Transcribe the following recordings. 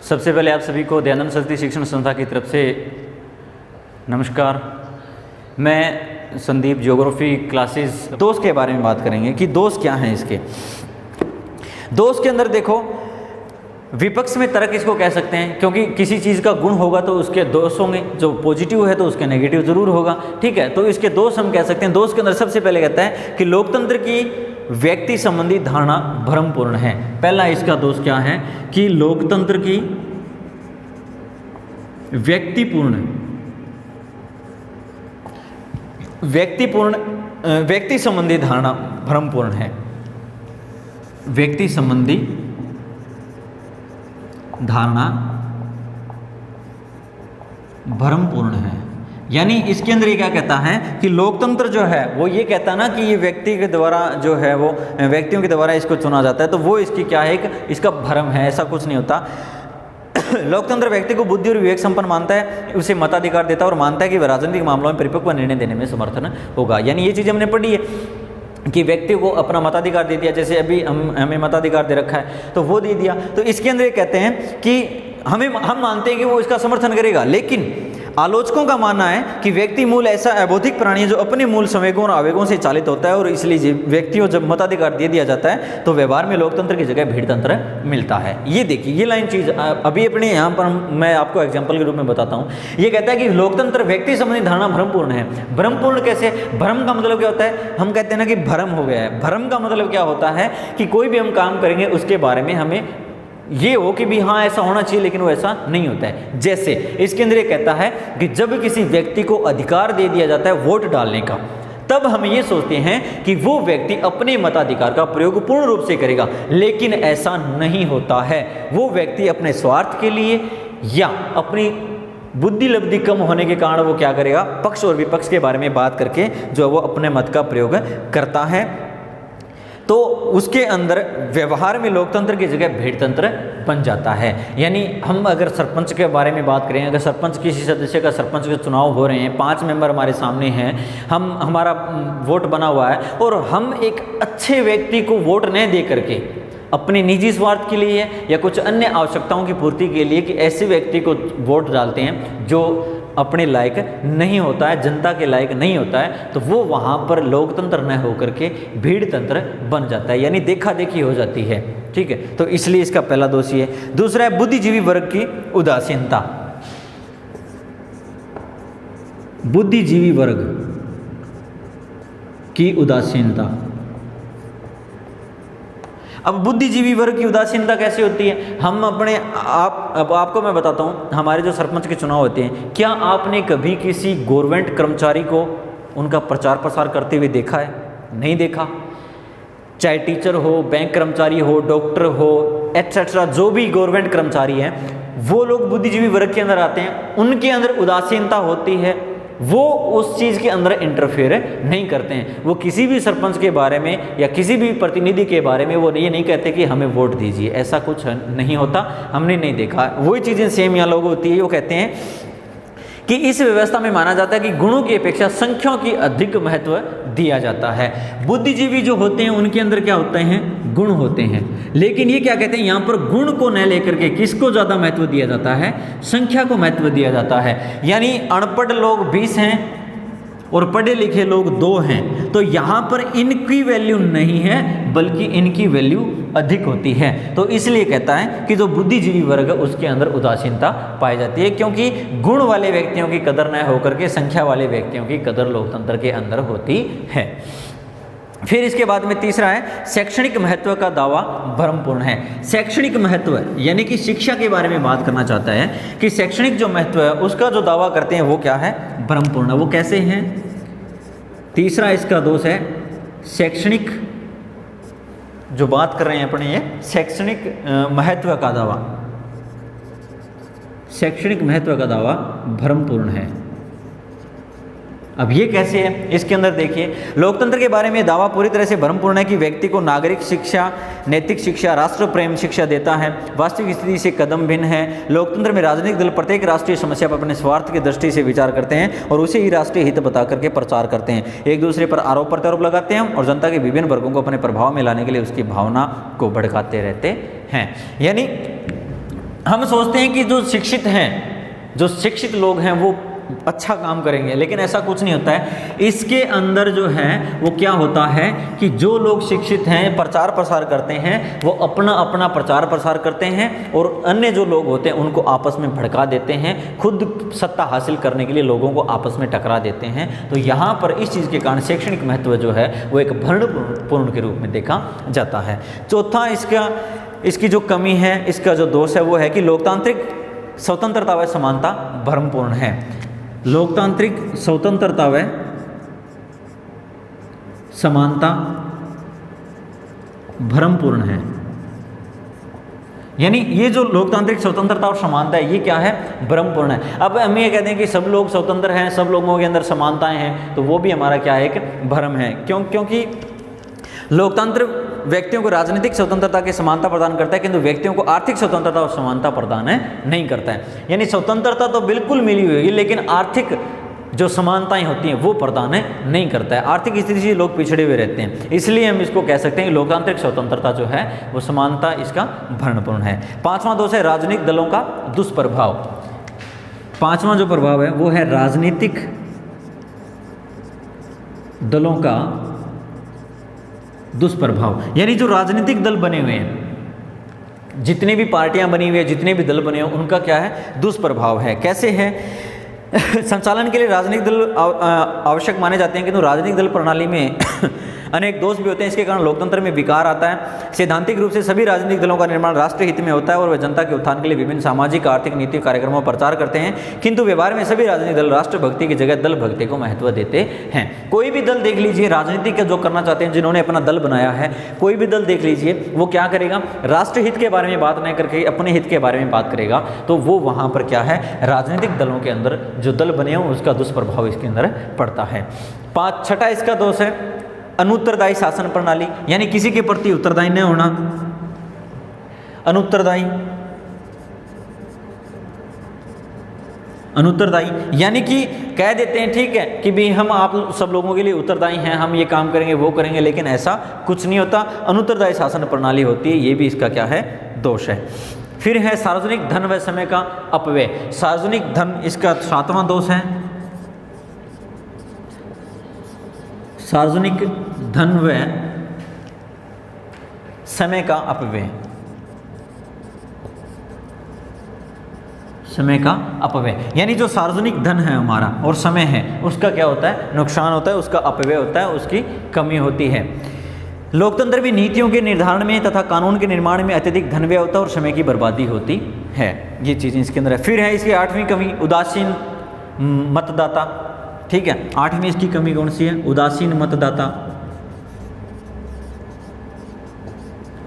सबसे पहले आप सभी को दयानंद सरस्वती शिक्षण संस्था की तरफ से नमस्कार। मैं संदीप ज्योग्राफी क्लासेस दोष के बारे में बात करेंगे कि दोष क्या हैं इसके। दोष के अंदर देखो, विपक्ष में तर्क इसको कह सकते हैं, क्योंकि किसी चीज़ का गुण होगा तो उसके दोष होंगे, जो पॉजिटिव है तो उसके नेगेटिव जरूर होगा, ठीक है। तो इसके दोष हम कह सकते हैं। दोष के अंदर सबसे पहले कहता है कि लोकतंत्र की व्यक्ति संबंधी धारणा भ्रमपूर्ण है। पहला इसका दोष क्या है कि लोकतंत्र की व्यक्ति संबंधी धारणा भ्रमपूर्ण है। व्यक्ति संबंधी धारणा भ्रमपूर्ण है। यानी इसके अंदर ये क्या कहता है कि लोकतंत्र जो है वो ये कहता है ना कि ये व्यक्ति के द्वारा जो है वो व्यक्तियों के द्वारा इसको चुना जाता है, तो वो इसकी क्या है, इसका भ्रम है, ऐसा कुछ नहीं होता। लोकतंत्र व्यक्ति को बुद्धि और विवेक संपन्न मानता है, उसे मताधिकार देता है और मानता है कि वह राजनीतिक मामलों में परिपक्व निर्णय देने में समर्थन होगा। यानी ये चीज़ हमने पढ़ी है कि व्यक्ति को अपना मताधिकार दे दिया, जैसे अभी हमें मताधिकार दे रखा है तो वो दे दिया। तो इसके अंदर ये कहते हैं कि हम मानते हैं कि वो इसका समर्थन करेगा, लेकिन आलोचकों का मानना है कि व्यक्ति मूल ऐसा अबौद्धिक प्राणी है जो अपने मूल संवेगों और आवेगों से चालित होता है, और इसलिए व्यक्तियों जब मताधिकार दे दिया जाता है तो व्यवहार में लोकतंत्र की जगह भीड़ तंत्र मिलता है। ये देखिए, ये लाइन चीज़ अभी अपने यहाँ पर मैं आपको एग्जाम्पल के रूप में बताता हूँ। ये कहता है कि लोकतंत्र व्यक्ति संबंधी धारणा भ्रमपूर्ण है। भ्रमपूर्ण कैसे? भ्रम का मतलब क्या होता है? हम कहते हैं ना कि भ्रम हो गया है। भ्रम का मतलब क्या होता है कि कोई भी हम काम करेंगे उसके बारे में हमें ये हो कि भी हाँ ऐसा होना चाहिए, लेकिन वो ऐसा नहीं होता है। जैसे इसके अंदर ये कहता है कि जब किसी व्यक्ति को अधिकार दे दिया जाता है वोट डालने का, तब हम ये सोचते हैं कि वो व्यक्ति अपने मताधिकार का प्रयोग पूर्ण रूप से करेगा, लेकिन ऐसा नहीं होता है। वो व्यक्ति अपने स्वार्थ के लिए या अपनी बुद्धि लब्धि कम होने के कारण वो क्या करेगा, पक्ष और विपक्ष के बारे में बात करके जो वो अपने मत का प्रयोग करता है। तो उसके अंदर व्यवहार में लोकतंत्र की जगह भीड़ तंत्र बन जाता है। यानी हम अगर सरपंच के बारे में बात करें, अगर सरपंच किसी सदस्य का सरपंच के चुनाव हो रहे हैं, 5 मेंबर हमारे सामने हैं, हमारा वोट बना हुआ है, और हम एक अच्छे व्यक्ति को वोट न दे करके अपने निजी स्वार्थ के लिए या कुछ अन्य आवश्यकताओं की पूर्ति के लिए कि ऐसे व्यक्ति को वोट डालते हैं जो अपने लायक नहीं होता है, जनता के लायक नहीं होता है, तो वो वहाँ पर लोकतंत्र न होकर के भीड़ तंत्र बन जाता है, यानी देखा देखी हो जाती है, ठीक है। तो इसलिए इसका पहला दोष ये है। दूसरा है बुद्धिजीवी वर्ग की उदासीनता। बुद्धिजीवी वर्ग की उदासीनता। अब बुद्धिजीवी वर्ग की उदासीनता कैसे होती है? हम अपने अब आपको मैं बताता हूँ, हमारे जो सरपंच के चुनाव होते हैं, क्या आपने कभी किसी गवर्नमेंट कर्मचारी को उनका प्रचार प्रसार करते हुए देखा है? नहीं देखा। चाहे टीचर हो, बैंक कर्मचारी हो, डॉक्टर हो, एटसेट्रा, जो भी गवर्नमेंट कर्मचारी हैं, वो लोग बुद्धिजीवी वर्ग के अंदर आते हैं। उनके अंदर उदासीनता होती है, वो उस चीज़ के अंदर इंटरफेयर नहीं करते हैं। वो किसी भी सरपंच के बारे में या किसी भी प्रतिनिधि के बारे में वो ये नहीं कहते कि हमें वोट दीजिए, ऐसा कुछ नहीं होता, हमने नहीं देखा। वही चीज़ें सेम यहाँ लोग होती है। वो कहते हैं कि इस व्यवस्था में माना जाता है कि गुणों की अपेक्षा संख्याओं की अधिक महत्व दिया जाता है। बुद्धिजीवी जो होते हैं उनके अंदर क्या होते हैं? गुण होते हैं। लेकिन ये क्या कहते हैं, यहाँ पर गुण को न लेकर के किसको ज़्यादा महत्व दिया जाता है? संख्या को महत्व दिया जाता है। यानी अनपढ़ लोग 20 हैं और पढ़े लिखे लोग 2 हैं, तो यहाँ पर इनकी वैल्यू नहीं है बल्कि इनकी वैल्यू अधिक होती है। तो इसलिए कहता है कि जो बुद्धिजीवी वर्ग है उसके अंदर उदासीनता पाई जाती है, क्योंकि गुण वाले व्यक्तियों की कदर न होकर के संख्या वाले व्यक्तियों की कदर लोकतंत्र के अंदर होती है। फिर इसके बाद में तीसरा है शैक्षणिक महत्व का दावा भ्रमपूर्ण है। शैक्षणिक महत्व यानी कि शिक्षा के बारे में बात करना चाहता है कि शैक्षणिक जो महत्व है उसका जो दावा करते हैं वो क्या है? भ्रमपूर्ण। वो कैसे हैं? तीसरा इसका दोष है शैक्षणिक, जो बात कर रहे हैं अपने, ये शैक्षणिक महत्व का दावा, शैक्षणिक महत्व का दावा भ्रमपूर्ण है। अब ये कैसे है? इसके अंदर देखिए, लोकतंत्र के बारे में दावा पूरी तरह से भ्रमपूर्ण है कि व्यक्ति को नागरिक शिक्षा, नैतिक शिक्षा, राष्ट्र प्रेम शिक्षा देता है। वास्तविक स्थिति से कदम भिन्न है। लोकतंत्र में राजनीतिक दल प्रत्येक राष्ट्रीय समस्या पर अपने स्वार्थ की दृष्टि से विचार करते हैं और उसे ही राष्ट्रीय हित बता करके प्रचार करते हैं। एक दूसरे पर आरोप प्रत्यारोप लगाते हैं और जनता के विभिन्न वर्गों को अपने प्रभाव में लाने के लिए उसकी भावना को भड़काते रहते हैं। यानी हम सोचते हैं कि जो शिक्षित हैं, जो शिक्षित लोग हैं वो अच्छा काम करेंगे, लेकिन ऐसा कुछ नहीं होता है। इसके अंदर जो है वो क्या होता है कि जो लोग शिक्षित हैं, प्रचार प्रसार करते हैं, वो अपना अपना प्रचार प्रसार करते हैं और अन्य जो लोग होते हैं उनको आपस में भड़का देते हैं, खुद सत्ता हासिल करने के लिए लोगों को आपस में टकरा देते हैं। तो यहाँ पर इस चीज़ के कारण शैक्षणिक महत्व जो है वो एक भ्रमपूर्ण के रूप में देखा जाता है। चौथा इसकी जो कमी है, इसका जो दोष है वो है कि लोकतांत्रिक स्वतंत्रता व समानता भ्रमपूर्ण है। लोकतांत्रिक स्वतंत्रता व समानता भ्रमपूर्ण है। यानी ये जो लोकतांत्रिक स्वतंत्रता और समानता है ये क्या है, भ्रमपूर्ण है। अब हम ये कहते हैं कि सब लोग स्वतंत्र हैं, सब लोगों के अंदर समानताएं हैं, तो वो भी हमारा क्या है, एक भ्रम है। क्योंकि लोकतंत्र व्यक्तियों को राजनीतिक स्वतंत्रता की समानता प्रदान करता है, किंतु व्यक्तियों को आर्थिक स्वतंत्रता और समानता प्रदान नहीं करता है। यानी स्वतंत्रता तो बिल्कुल मिली हुई है, लेकिन आर्थिक जो समानताएं होती हैं वो प्रदान नहीं करता है। आर्थिक स्थिति से लोग पिछड़े हुए रहते हैं, इसलिए हम इसको कह सकते हैं कि लोकतांत्रिक स्वतंत्रता जो है वो समानता इसका भ्रमपूर्ण है। पांचवा दोष है राजनीतिक दलों का दुष्प्रभाव। पांचवा जो प्रभाव है वो है राजनीतिक दलों का दुष्प्रभाव। यानी जो राजनीतिक दल बने हुए हैं, जितनी भी पार्टियां बनी हुई है, जितने भी दल बने हुए, उनका क्या है, दुष्प्रभाव है। कैसे है? संचालन के लिए राजनीतिक दल आवश्यक माने जाते हैं, किंतु राजनीतिक दल प्रणाली में अनेक दोष भी होते हैं। इसके कारण लोकतंत्र में विकार आता है। सैद्धांतिक रूप से सभी राजनीतिक दलों का निर्माण राष्ट्र हित में होता है और वे जनता के उत्थान के लिए विभिन्न सामाजिक, आर्थिक, नीति कार्यक्रमों का प्रचार करते हैं, किंतु व्यवहार में सभी राजनीतिक दल राष्ट्रभक्ति की जगह दल भक्ति को महत्व देते हैं। कोई भी दल देख लीजिए, राजनीति का जो करना चाहते हैं, जिन्होंने अपना दल बनाया है, कोई भी दल देख लीजिए, वो क्या करेगा, राष्ट्रहित के बारे में बात नहीं करके अपने हित के बारे में बात करेगा। तो वो वहाँ पर क्या है, राजनीतिक दलों के अंदर जो दल बने हों उसका दुष्प्रभाव इसके अंदर पड़ता है। छठा इसका दोष है अनुत्तरदायी शासन प्रणाली। यानी किसी के प्रति उत्तरदायी न होना। अनुत्तरदायी यानी कि कह देते हैं ठीक है कि भी हम आप सब लोगों के लिए उत्तरदायी हैं, हम ये काम करेंगे वो करेंगे, लेकिन ऐसा कुछ नहीं होता। अनुत्तरदायी शासन प्रणाली होती है, ये भी इसका क्या है, दोष है। फिर है सार्वजनिक धन व समय का अपव्यय। सार्वजनिक धन इसका सातवां दोष है, सार्वजनिक धन व समय का अपव्यय। समय का अपव्यय यानी जो सार्वजनिक धन है हमारा और समय है उसका क्या होता है, नुकसान होता है, उसका अपव्यय होता है, उसकी कमी होती है। लोकतंत्र भी नीतियों के निर्धारण में तथा कानून के निर्माण में अत्यधिक धन व्यय होता है और समय की बर्बादी होती है। ये चीज़ें इसके अंदर है। फिर है इसकी आठवीं कमी उदासीन मतदाता। ठीक है, आठवीं इसकी कमी कौन सी है, उदासीन मतदाता।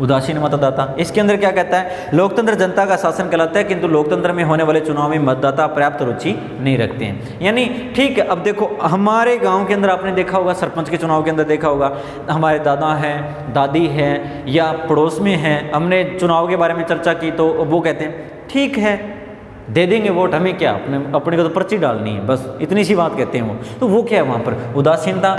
उदासीन मतदाता इसके अंदर क्या कहता है, लोकतंत्र जनता का शासन कहलाता है, किंतु लोकतंत्र में होने वाले चुनाव में मतदाता पर्याप्त रुचि नहीं रखते हैं। यानी ठीक है, अब देखो हमारे गांव के अंदर आपने देखा होगा, सरपंच के चुनाव के अंदर देखा होगा, हमारे दादा हैं, दादी हैं या पड़ोस में हैं, हमने चुनाव के बारे में चर्चा की तो वो कहते हैं ठीक है दे देंगे वोट, हमें क्या, अपने को तो पर्ची डालनी है, बस इतनी सी बात कहते हैं वो। तो वो क्या है, वहाँ पर उदासीनता,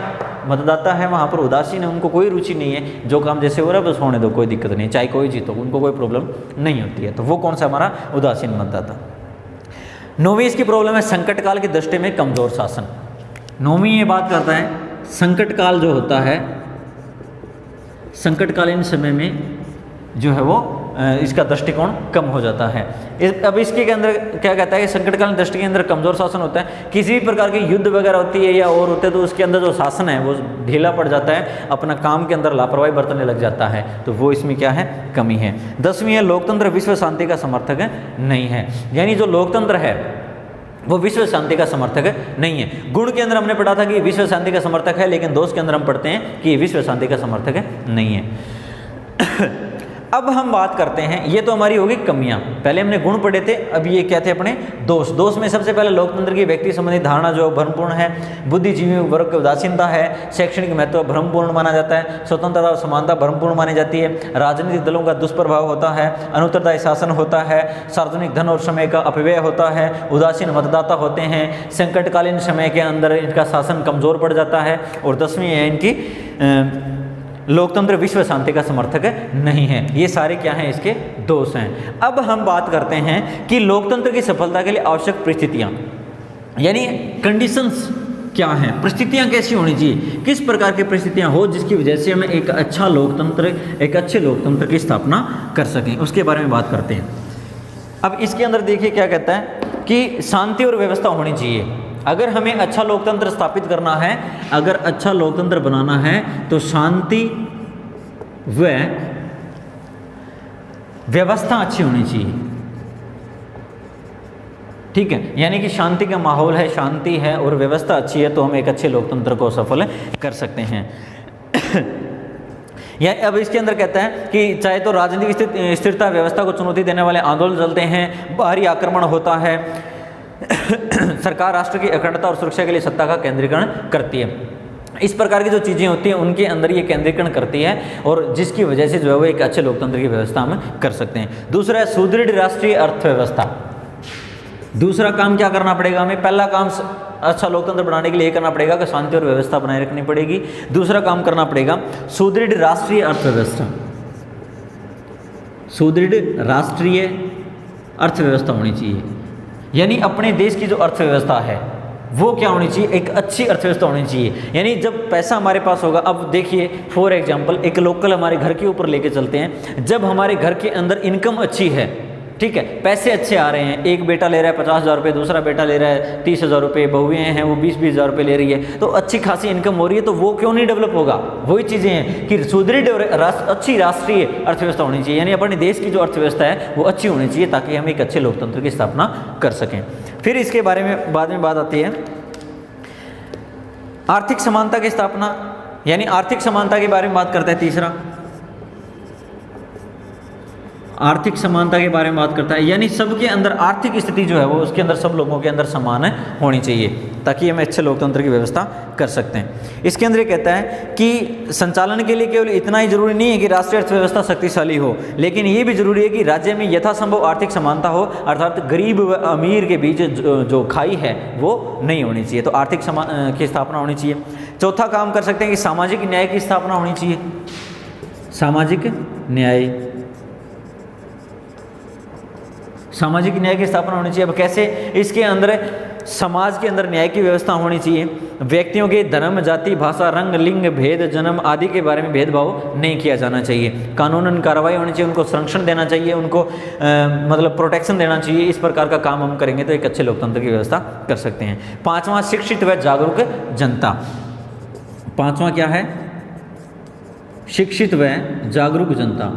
मतदाता है वहाँ पर उदासीन है, उनको कोई रुचि नहीं है, जो काम जैसे हो रहा है बस होने दो, कोई दिक्कत नहीं, चाहे कोई जीतो, उनको कोई प्रॉब्लम नहीं होती है। तो वो कौन सा हमारा उदासीन मतदाता। नौवीं इसकी प्रॉब्लम है संकट काल की दृष्टि में कमजोर शासन। नौवीं ये बात करता है संकट काल जो होता है, संकटकालीन समय में जो है वो इसका दृष्टिकोण कम हो जाता है। अब इसके अंदर क्या कहता है कि संकटकालीन दृष्टि के अंदर कमजोर शासन होता है। किसी भी प्रकार की युद्ध वगैरह होती है या और होते हैं तो उसके अंदर जो शासन है वो ढीला पड़ जाता है, अपना काम के अंदर लापरवाही बरतने लग जाता है, तो वो इसमें क्या है, कमी है। 10वीं है लोकतंत्र विश्व शांति का समर्थक नहीं है। यानी जो लोकतंत्र है वो विश्व शांति का समर्थक नहीं है। गुण के अंदर हमने पढ़ा था कि विश्व शांति का समर्थक है, लेकिन दोष के अंदर हम पढ़ते हैं कि विश्व शांति का समर्थक नहीं है। अब हम बात करते हैं, ये तो हमारी होगी कमियां, पहले हमने गुण पढ़े थे, अब ये क्या थे अपने दोष। दोष में सबसे पहले लोकतंत्र की व्यक्ति संबंधी धारणा जो भ्रमपूर्ण है, बुद्धिजीवी वर्ग की उदासीनता है, शैक्षणिक महत्व भ्रमपूर्ण माना जाता है, स्वतंत्रता और समानता भ्रमपूर्ण मानी जाती है, राजनीतिक दलों का दुष्प्रभाव होता है, अनुत्तरदायी शासन होता है, सार्वजनिक धन और समय का अपव्यय होता है, उदासीन मतदाता होते हैं, संकटकालीन समय के अंदर इनका शासन कमजोर पड़ जाता है, और 10वीं है इनकी लोकतंत्र विश्व शांति का समर्थक नहीं है। ये सारे क्या हैं, इसके दोष हैं। अब हम बात करते हैं कि लोकतंत्र की सफलता के लिए आवश्यक परिस्थितियां, यानी कंडीशंस क्या हैं, परिस्थितियां कैसी होनी चाहिए, किस प्रकार की परिस्थितियां हो जिसकी वजह से हम एक अच्छा लोकतंत्र, एक अच्छे लोकतंत्र की स्थापना कर सकें, उसके बारे में बात करते हैं। अब इसके अंदर देखिए क्या कहता है कि शांति और व्यवस्था होनी चाहिए। अगर हमें अच्छा लोकतंत्र स्थापित करना है, अगर अच्छा लोकतंत्र बनाना है तो शांति व व्यवस्था अच्छी होनी चाहिए। ठीक है, यानी कि शांति का माहौल है, शांति है और व्यवस्था अच्छी है तो हम एक अच्छे लोकतंत्र को सफल कर सकते हैं। या अब इसके अंदर कहता है कि चाहे तो राजनीतिक स्थिरता व्यवस्था को चुनौती देने वाले आंदोलन चलते हैं, बाहरी आक्रमण होता है, सरकार राष्ट्र की अखंडता और सुरक्षा के लिए सत्ता का केंद्रीकरण करती है, इस प्रकार की जो चीज़ें होती हैं उनके अंदर ये केंद्रीकरण करती है और जिसकी वजह से जो है वो एक अच्छे लोकतंत्र की व्यवस्था हम कर सकते हैं। दूसरा है सुदृढ़ राष्ट्रीय अर्थव्यवस्था। दूसरा काम क्या करना पड़ेगा हमें, पहला काम अच्छा लोकतंत्र बनाने के लिए करना पड़ेगा कि शांति और व्यवस्था बनाए रखनी पड़ेगी। दूसरा काम करना पड़ेगा सुदृढ़ राष्ट्रीय अर्थव्यवस्था, सुदृढ़ राष्ट्रीय अर्थव्यवस्था होनी चाहिए। यानी अपने देश की जो अर्थव्यवस्था है वो क्या होनी चाहिए, एक अच्छी अर्थव्यवस्था होनी चाहिए। यानी जब पैसा हमारे पास होगा, अब देखिए फॉर एग्जांपल एक लोकल हमारे घर के ऊपर लेके चलते हैं, जब हमारे घर के अंदर इनकम अच्छी है, ठीक है, पैसे अच्छे आ रहे हैं, एक बेटा ले रहा है 50,000 रुपये, दूसरा बेटा ले रहा है 30,000 रुपये, बहुएँ हैं वो 20,000 रुपये ले रही है, तो अच्छी खासी इनकम हो रही है, तो वो क्यों नहीं डेवलप होगा। वही चीज़ें हैं कि सुदृढ़ और अच्छी राष्ट्रीय अर्थव्यवस्था होनी चाहिए, यानी अपने देश की जो अर्थव्यवस्था है वो अच्छी होनी चाहिए ताकि हम एक अच्छे लोकतंत्र की स्थापना कर सकें। फिर इसके बारे में बाद में बात आती है आर्थिक समानता की स्थापना, यानी आर्थिक समानता के बारे में बात करता है। तीसरा आर्थिक समानता के बारे में बात करता है, यानी सबके अंदर आर्थिक स्थिति जो है वो उसके अंदर सब लोगों के अंदर समान होनी चाहिए ताकि हम अच्छे लोकतंत्र की व्यवस्था कर सकते हैं। इसके अंदर ये कहता है कि संचालन के लिए केवल इतना ही जरूरी नहीं है कि राष्ट्रीय अर्थव्यवस्था शक्तिशाली हो, लेकिन ये भी जरूरी है कि राज्य में यथासंभव आर्थिक समानता हो, अर्थात गरीब व अमीर के बीच जो खाई है वो नहीं होनी चाहिए, तो आर्थिक की स्थापना होनी चाहिए। चौथा काम कर सकते हैं कि सामाजिक न्याय की स्थापना होनी चाहिए। सामाजिक न्याय, सामाजिक न्याय की स्थापना होनी चाहिए। अब कैसे, इसके अंदर समाज के अंदर न्याय की व्यवस्था होनी चाहिए, व्यक्तियों के धर्म, जाति, भाषा, रंग, लिंग, भेद, जन्म आदि के बारे में भेदभाव नहीं किया जाना चाहिए, कानूनन कार्रवाई होनी चाहिए, उनको संरक्षण देना चाहिए, उनको मतलब प्रोटेक्शन देना चाहिए। इस प्रकार का काम हम करेंगे तो एक अच्छे लोकतंत्र की व्यवस्था कर सकते हैं। पांचवा शिक्षित व जागरूक जनता। पांचवा क्या है, शिक्षित व जागरूक जनता,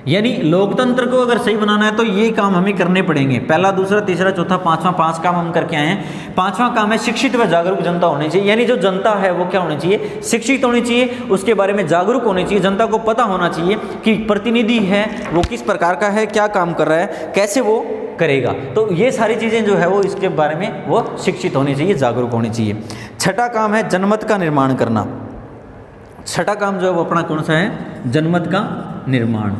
यानी लोकतंत्र को अगर सही बनाना है तो ये काम हमें करने पड़ेंगे। पहला, दूसरा, तीसरा, चौथा, पांचवा, 5 काम हम करके आए हैं। पांचवा काम है शिक्षित व जागरूक जनता होनी चाहिए, यानी जो जनता है वो क्या होनी चाहिए, शिक्षित होनी चाहिए, उसके बारे में जागरूक होनी चाहिए, जनता को पता होना चाहिए कि प्रतिनिधि है वो किस प्रकार का है, क्या काम कर रहा है, कैसे वो करेगा। तो ये सारी चीज़ें जो है वो इसके बारे में वो शिक्षित होनी चाहिए, जागरूक होनी चाहिए। छठा काम है जनमत का निर्माण करना। छठा काम जो है वो अपना कौन सा है, जनमत का निर्माण,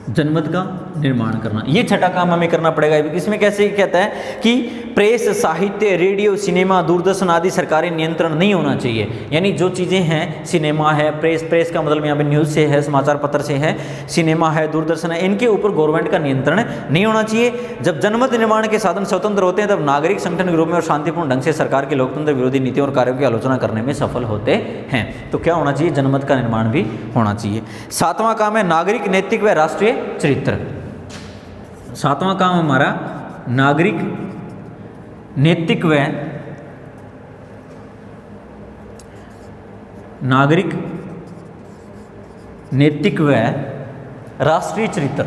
जनमत का निर्माण करना, ये छठा काम हमें करना पड़ेगा। इसमें कैसे कहता है कि प्रेस, साहित्य, रेडियो, सिनेमा, दूरदर्शन आदि सरकारी नियंत्रण नहीं होना चाहिए। यानी जो चीज़ें हैं, सिनेमा है, प्रेस का मतलब यहाँ पे न्यूज़ से है, समाचार पत्र से है, सिनेमा है, दूरदर्शन है, इनके ऊपर गवर्नमेंट का नियंत्रण नहीं होना चाहिए। जब जनमत निर्माण के साधन स्वतंत्र होते हैं तब नागरिक संगठन के रूप में और शांतिपूर्ण ढंग से सरकार के लोकतंत्र विरोधी नीतियों और कार्यों की आलोचना करने में सफल होते हैं। तो क्या होना चाहिए, जनमत का निर्माण भी होना चाहिए। सातवां काम है नागरिक नैतिक व राष्ट्रीय चरित्र। सातवां काम हमारा नागरिक नैतिक व राष्ट्रीय चरित्र।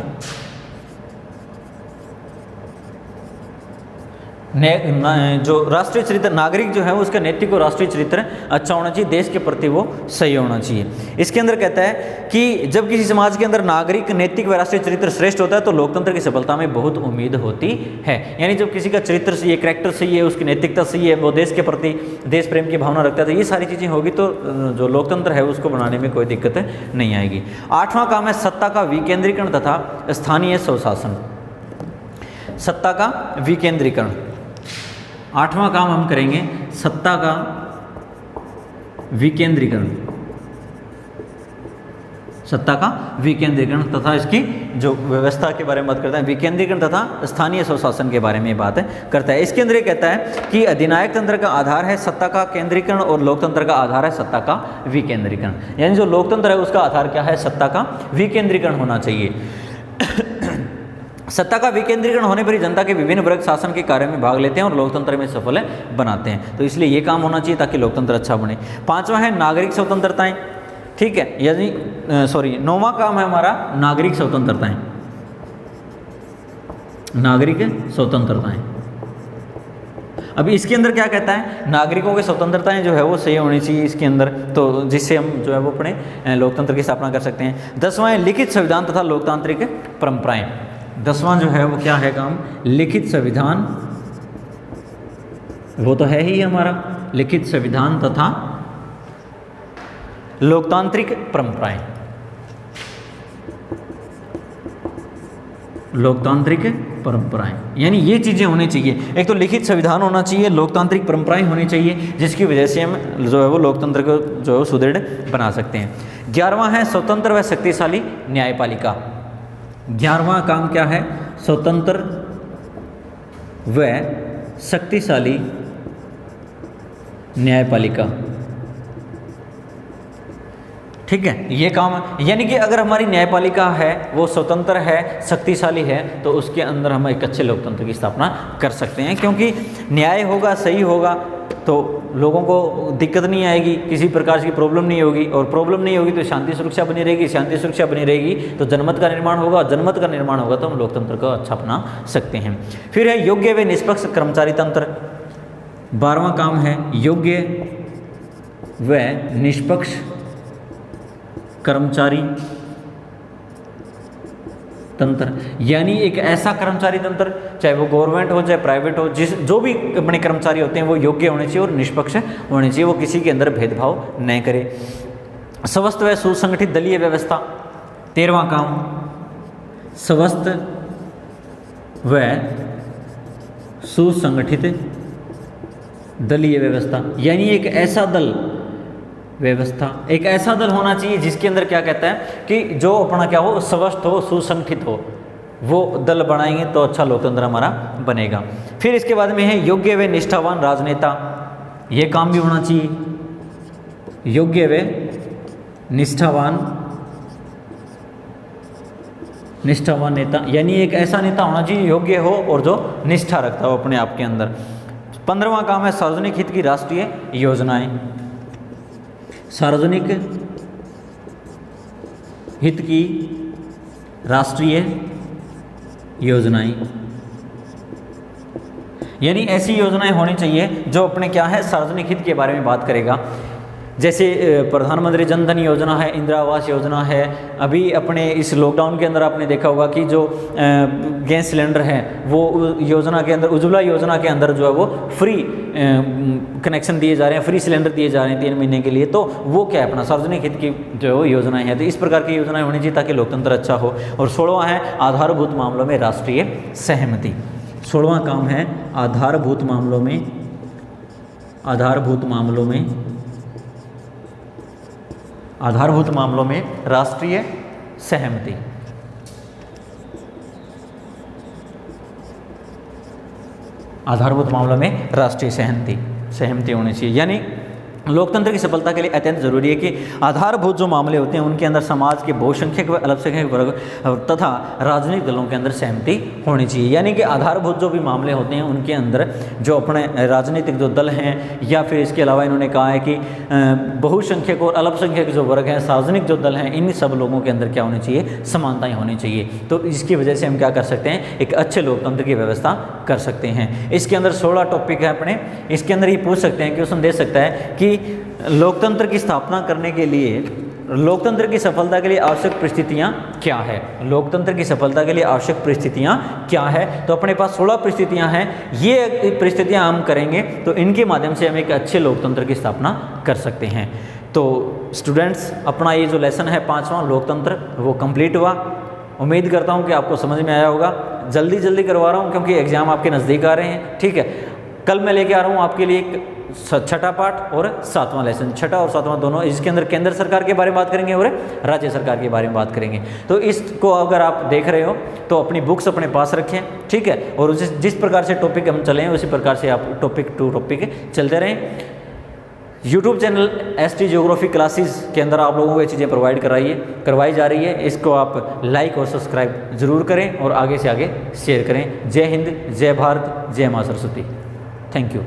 जो राष्ट्रीय चरित्र, नागरिक जो है उसका नैतिक और राष्ट्रीय चरित्र अच्छा होना चाहिए, देश के प्रति वो सही होना चाहिए। इसके अंदर कहता है कि जब किसी समाज के अंदर नागरिक नैतिक व राष्ट्रीय चरित्र श्रेष्ठ होता है तो लोकतंत्र की सफलता में बहुत उम्मीद होती है। यानी जब किसी का चरित्र सही है, करैक्टर सही है, उसकी नैतिकता सही है, वो देश के प्रति देश प्रेम की भावना रखता है, तो ये सारी चीज़ें होगी तो जो लोकतंत्र है उसको बनाने में कोई दिक्कत नहीं आएगी। आठवां काम है सत्ता का विकेंद्रीकरण तथा स्थानीय स्वशासन। सत्ता का विकेंद्रीकरण, आठवां काम हम करेंगे सत्ता का विकेंद्रीकरण, सत्ता का विकेंद्रीकरण तथा इसकी जो व्यवस्था के बारे में बात करता है, विकेंद्रीकरण तथा स्थानीय स्वशासन के बारे में बात करता है। इसके अंदर ये कहता है कि अधिनायक तंत्र का आधार है सत्ता का केंद्रीकरण और लोकतंत्र का आधार है सत्ता का विकेंद्रीकरण। यानी जो लोकतंत्र है उसका आधार क्या है, सत्ता का विकेंद्रीकरण होना चाहिए। सत्ता का विकेंद्रीकरण होने पर ही जनता के विभिन्न वर्ग शासन के कार्य में भाग लेते हैं और लोकतंत्र में सफल बनाते हैं। तो इसलिए ये काम होना चाहिए ताकि लोकतंत्र अच्छा बने। पांचवा है नागरिक स्वतंत्रताएं, ठीक है, यानी नौवां काम है हमारा नागरिक स्वतंत्रताएं, नागरिक स्वतंत्रताएं। अभी इसके अंदर क्या कहता है, नागरिकों की स्वतंत्रताएं जो है वो सही होनी चाहिए इसके अंदर, तो जिससे हम जो है वो अपने लोकतंत्र की स्थापना कर सकते हैं। 10वां है लिखित संविधान तथा लोकतांत्रिक परंपराएं। 10वां जो है वो क्या है काम, लिखित संविधान, वो तो है ही हमारा लिखित संविधान तथा लोकतांत्रिक परंपराएं, लोकतांत्रिक परंपराएं, यानी ये चीज़ें होनी चाहिए। एक तो लिखित संविधान होना चाहिए, लोकतांत्रिक परंपराएं होनी चाहिए, जिसकी वजह से हम जो है वो लोकतंत्र को जो है वो सुदृढ़ बना सकते हैं। 11वां है स्वतंत्र व शक्तिशाली न्यायपालिका। 11वां काम क्या है, स्वतंत्र व शक्तिशाली न्यायपालिका, ठीक है, ये काम, यानी कि अगर हमारी न्यायपालिका है वो स्वतंत्र है, शक्तिशाली है, तो उसके अंदर हम एक अच्छे लोकतंत्र की स्थापना कर सकते हैं, क्योंकि न्याय होगा, सही होगा, तो लोगों को दिक्कत नहीं आएगी, किसी प्रकार की प्रॉब्लम नहीं होगी, और प्रॉब्लम नहीं होगी तो शांति सुरक्षा बनी रहेगी, शांति सुरक्षा बनी रहेगी तो जनमत का निर्माण होगा, जनमत का निर्माण होगा तो हम लोकतंत्र को अच्छा बना सकते हैं। फिर है योग्य व निष्पक्ष कर्मचारी तंत्र। 12वां काम है योग्य व निष्पक्ष कर्मचारी तंत्र, यानी एक ऐसा कर्मचारी तंत्र, चाहे वो गवर्नमेंट हो चाहे प्राइवेट हो, जो भी अपने कर्मचारी होते हैं वो योग्य होने चाहिए और निष्पक्ष होने चाहिए, वो किसी के अंदर भेदभाव न करे। स्वस्थ व सुसंगठित दलीय व्यवस्था। 13वां काम स्वस्थ व सुसंगठित दलीय व्यवस्था, यानी एक ऐसा दल व्यवस्था, एक ऐसा दल होना चाहिए जिसके अंदर क्या कहता है कि जो अपना क्या हो, स्वस्थ हो, सुसंगठित हो, वो दल बनाएंगे तो अच्छा लोकतंत्र हमारा बनेगा। फिर इसके बाद में है योग्य व निष्ठावान राजनेता। ये काम भी होना चाहिए, योग्य व निष्ठावान नेता, यानी एक ऐसा नेता होना चाहिए योग्य हो और जो निष्ठा रखता हो अपने आप के अंदर। 15वां काम है सार्वजनिक हित की राष्ट्रीय योजनाएं। सार्वजनिक हित की राष्ट्रीय योजनाएं, यानी ऐसी योजनाएं होनी चाहिए जो अपने क्या है, सार्वजनिक हित के बारे में बात करेगा। जैसे प्रधानमंत्री जन धन योजना है, इंदिरा आवास योजना है। अभी अपने इस लॉकडाउन के अंदर आपने देखा होगा कि जो गैस सिलेंडर है वो योजना के अंदर, उज्ज्वला योजना के अंदर जो है वो फ्री कनेक्शन दिए जा रहे हैं, फ्री सिलेंडर दिए जा रहे हैं 3 महीने के लिए। तो वो क्या है, अपना सार्वजनिक हित की जो है वो योजनाएं हैं। तो इस प्रकार की योजनाएं होनी चाहिए ताकि लोकतंत्र अच्छा हो। और 16वां है आधारभूत मामलों में राष्ट्रीय सहमति। 16वां काम है आधारभूत मामलों में राष्ट्रीय सहमति। आधारभूत मामलों में राष्ट्रीय सहमति होनी चाहिए। यानी लोकतंत्र की सफलता के लिए अत्यंत जरूरी है कि आधारभूत जो मामले होते हैं उनके अंदर समाज के बहुसंख्यक व अल्पसंख्यक वर्ग तथा राजनीतिक दलों के अंदर सहमति होनी चाहिए। यानी कि आधारभूत जो भी मामले होते हैं उनके अंदर जो अपने राजनीतिक जो दल हैं, या फिर इसके अलावा इन्होंने कहा है कि बहुसंख्यक और अल्पसंख्यक जो वर्ग हैं, सार्वजनिक जो दल हैं, इन सब लोगों के अंदर क्या होनी चाहिए, समानताएं होनी चाहिए। तो इसकी वजह से हम क्या कर सकते हैं, एक अच्छे लोकतंत्र की व्यवस्था कर सकते हैं। इसके अंदर 16 टॉपिक है अपने, इसके अंदर ये पूछ सकते हैं, क्वेश्चन दे सकता है कि लोकतंत्र की स्थापना करने के लिए, लोकतंत्र की सफलता के लिए आवश्यक परिस्थितियां क्या है, लोकतंत्र की सफलता के लिए आवश्यक परिस्थितियां क्या है। तो अपने पास 16 परिस्थितियां हैं। ये परिस्थितियां हम करेंगे तो इनके माध्यम से हम एक अच्छे लोकतंत्र की स्थापना कर सकते हैं। तो स्टूडेंट्स, अपना ये जो लेसन है 5वां लोकतंत्र वो कंप्लीट हुआ। उम्मीद करता हूँ कि आपको समझ में आया होगा। जल्दी करवा रहा हूँ क्योंकि एग्ज़ाम आपके नज़दीक आ रहे हैं, ठीक है। कल मैं लेके आ रहा हूँ आपके लिए एक छठा पाठ और 7वां लेसन, छठा और 7वां दोनों, इसके अंदर केंद्र सरकार के बारे में बात करेंगे और राज्य सरकार के बारे में बात करेंगे। तो इसको अगर आप देख रहे हो तो अपनी बुक्स अपने पास रखें, ठीक है, और जिस प्रकार से टॉपिक हम चले हैं उसी प्रकार से आप टॉपिक टू टॉपिक चलते रहें। YouTube channel ST geography classes के अंदर आप लोगों को ये चीज़ें करवाई जा रही है। इसको आप लाइक और सब्सक्राइब जरूर करें और आगे से आगे शेयर करें। जय हिंद, जय भारत, जय माँ सरस्वती। Thank you.